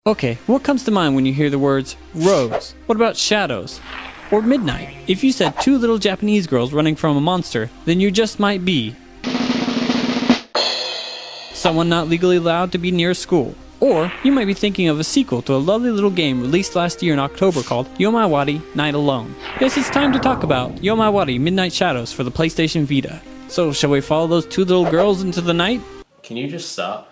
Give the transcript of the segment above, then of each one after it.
Okay, what comes to mind when you hear the words rose? What about shadows? Or midnight? If you said two little Japanese girls running from a monster, then you just might be someone not legally allowed to be near school. Or you might be thinking of a sequel to a lovely little game released last year in October called Yomawari Night Alone. Yes, it's time to talk about Yomawari Midnight Shadows for the PlayStation Vita. So shall we follow those two little girls into the night? Can you just stop?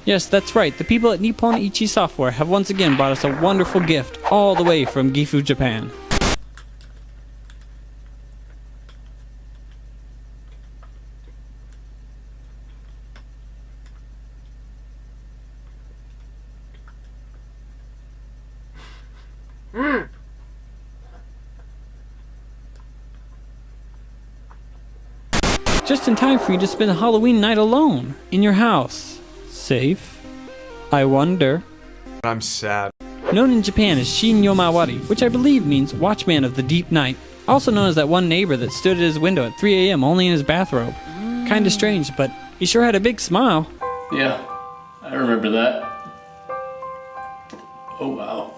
Yes, that's right. The people at Nippon Ichi Software have once again brought us a wonderful gift all the way from Gifu, Japan. Just in time for you to spend a Halloween night alone in your house. Safe? I wonder. I'm sad. Known in Japan as Shin Yomawari, which I believe means Watchman of the Deep Night. Also known as that one neighbor that stood at his window at 3 a.m. only in his bathrobe. Kinda strange, but he sure had a big smile. Yeah, I remember that. Oh wow.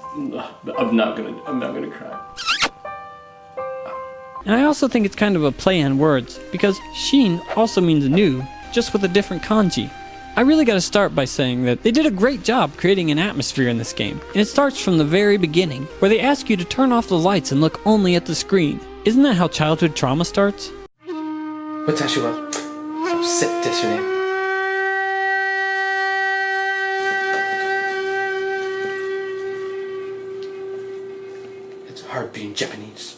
I'm not gonna cry. And I also think it's kind of a play on words, because Shin also means new, just with a different kanji. I really gotta start by saying that they did a great job creating an atmosphere in this game, and it starts from the very beginning, where they ask you to turn off the lights and look only at the screen. Isn't that how childhood trauma starts? 私はupsetですよね。It's hard being Japanese.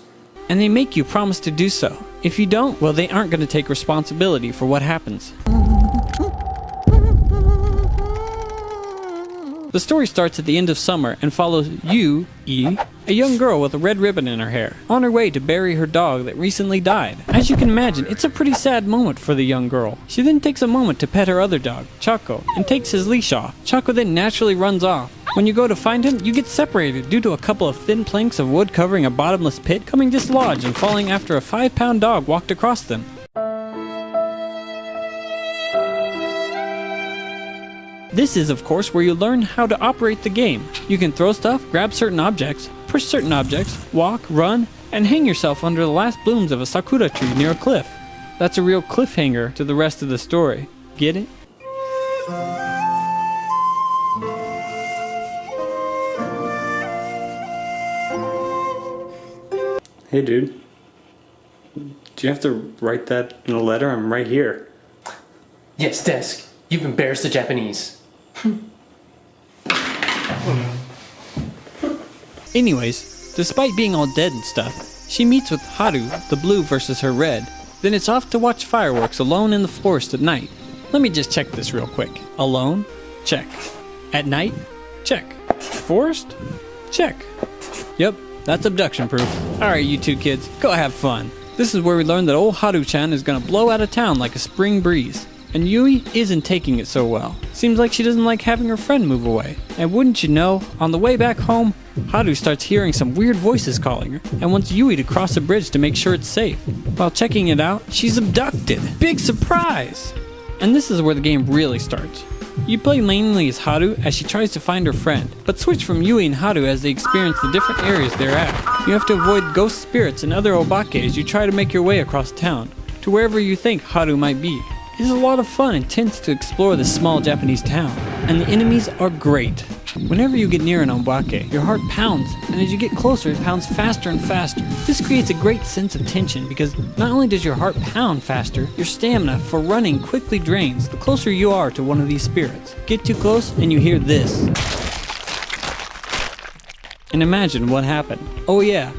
And they make you promise to do so. If you don't, well, they aren't gonna take responsibility for what happens. The story starts at the end of summer and follows Yui, a young girl with a red ribbon in her hair, on her way to bury her dog that recently died. As you can imagine, it's a pretty sad moment for the young girl. She then takes a moment to pet her other dog, Chaco, and takes his leash off. Chaco then naturally runs off. When you go to find him, you get separated due to a couple of thin planks of wood covering a bottomless pit coming dislodged and falling after a 5-pound dog walked across them. This is, of course, where you learn how to operate the game. You can throw stuff, grab certain objects, push certain objects, walk, run, and hang yourself under the last blooms of a sakura tree near a cliff. That's a real cliffhanger to the rest of the story. Get it? Hey dude, do you have to write that in a letter? I'm right here. Yes, desk. You've embarrassed the Japanese. Anyways, despite being all dead and stuff, she meets with Haru, the blue versus her red. Then it's off to watch fireworks alone in the forest at night. Let me just check this real quick. Alone? Check. At night? Check. Forest? Check. Yep, that's abduction proof. Alright, you two kids, go have fun. This is where we learn that old Haru-chan is gonna blow out of town like a spring breeze. And Yui isn't taking it so well. Seems like she doesn't like having her friend move away. And wouldn't you know, on the way back home, Haru starts hearing some weird voices calling her and wants Yui to cross a bridge to make sure it's safe. While checking it out, she's abducted. Big surprise! And this is where the game really starts. You play mainly as Haru as she tries to find her friend, but switch from Yui and Haru as they experience the different areas they're at. You have to avoid ghost spirits and other obake as you try to make your way across town, to wherever you think Haru might be. It is a lot of fun and tense to explore this small Japanese town, and the enemies are great. Whenever you get near an obake, your heart pounds, and as you get closer it pounds faster and faster. This creates a great sense of tension because not only does your heart pound faster, your stamina for running quickly drains the closer you are to one of these spirits. Get too close and you hear this. And imagine what happened. Oh yeah.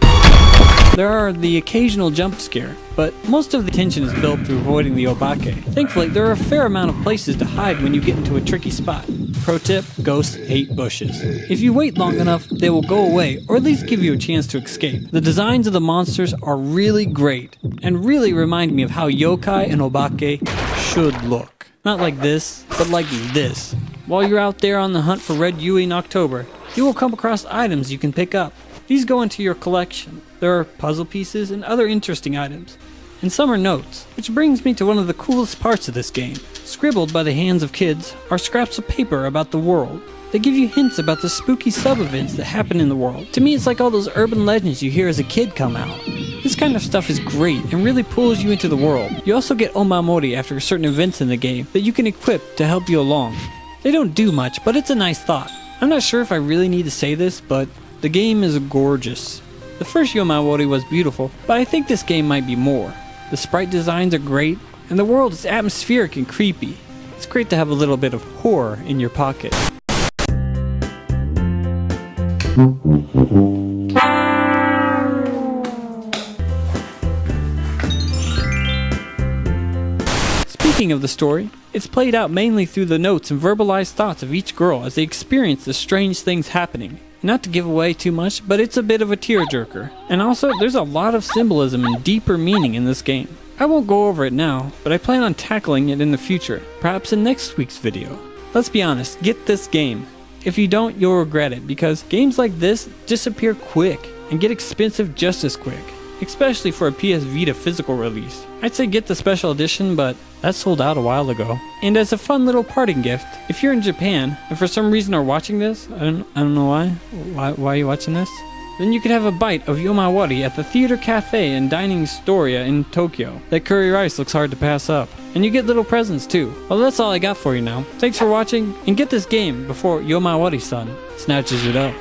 There are the occasional jump scare, but most of the tension is built through avoiding the obake. Thankfully, there are a fair amount of places to hide when you get into a tricky spot. Pro tip, ghosts hate bushes. If you wait long enough, they will go away, or at least give you a chance to escape. The designs of the monsters are really great, and really remind me of how yokai and obake should look. Not like this, but like this. While you're out there on the hunt for Red Yui in October, you will come across items you can pick up. These go into your collection. There are puzzle pieces and other interesting items, and some are notes, which brings me to one of the coolest parts of this game. Scribbled by the hands of kids are scraps of paper about the world. They give you hints about the spooky sub-events that happen in the world. To me, it's like all those urban legends you hear as a kid come out. This kind of stuff is great and really pulls you into the world. You also get Yomawari after certain events in the game that you can equip to help you along. They don't do much, but it's a nice thought. I'm not sure if I really need to say this, but the game is gorgeous. The first Yomawari was beautiful, but I think this game might be more. The sprite designs are great, and the world is atmospheric and creepy. It's great to have a little bit of horror in your pocket. Speaking of the story, it's played out mainly through the notes and verbalized thoughts of each girl as they experience the strange things happening. Not to give away too much, but it's a bit of a tearjerker. And also, there's a lot of symbolism and deeper meaning in this game. I won't go over it now, but I plan on tackling it in the future, perhaps in next week's video. Let's be honest, get this game. If you don't, you'll regret it, because games like this disappear quick and get expensive just as quick, especially for a PS Vita physical release. I'd say get the special edition, but that sold out a while ago. And as a fun little parting gift, if you're in Japan and for some reason are watching this, I don't know why are you watching this? Then you could have a bite of Yomawari at the Theater Cafe and Dining Storia in Tokyo. That curry rice looks hard to pass up. And you get little presents too. Well, that's all I got for you now. Thanks for watching, and get this game before Yomawari-san snatches it up.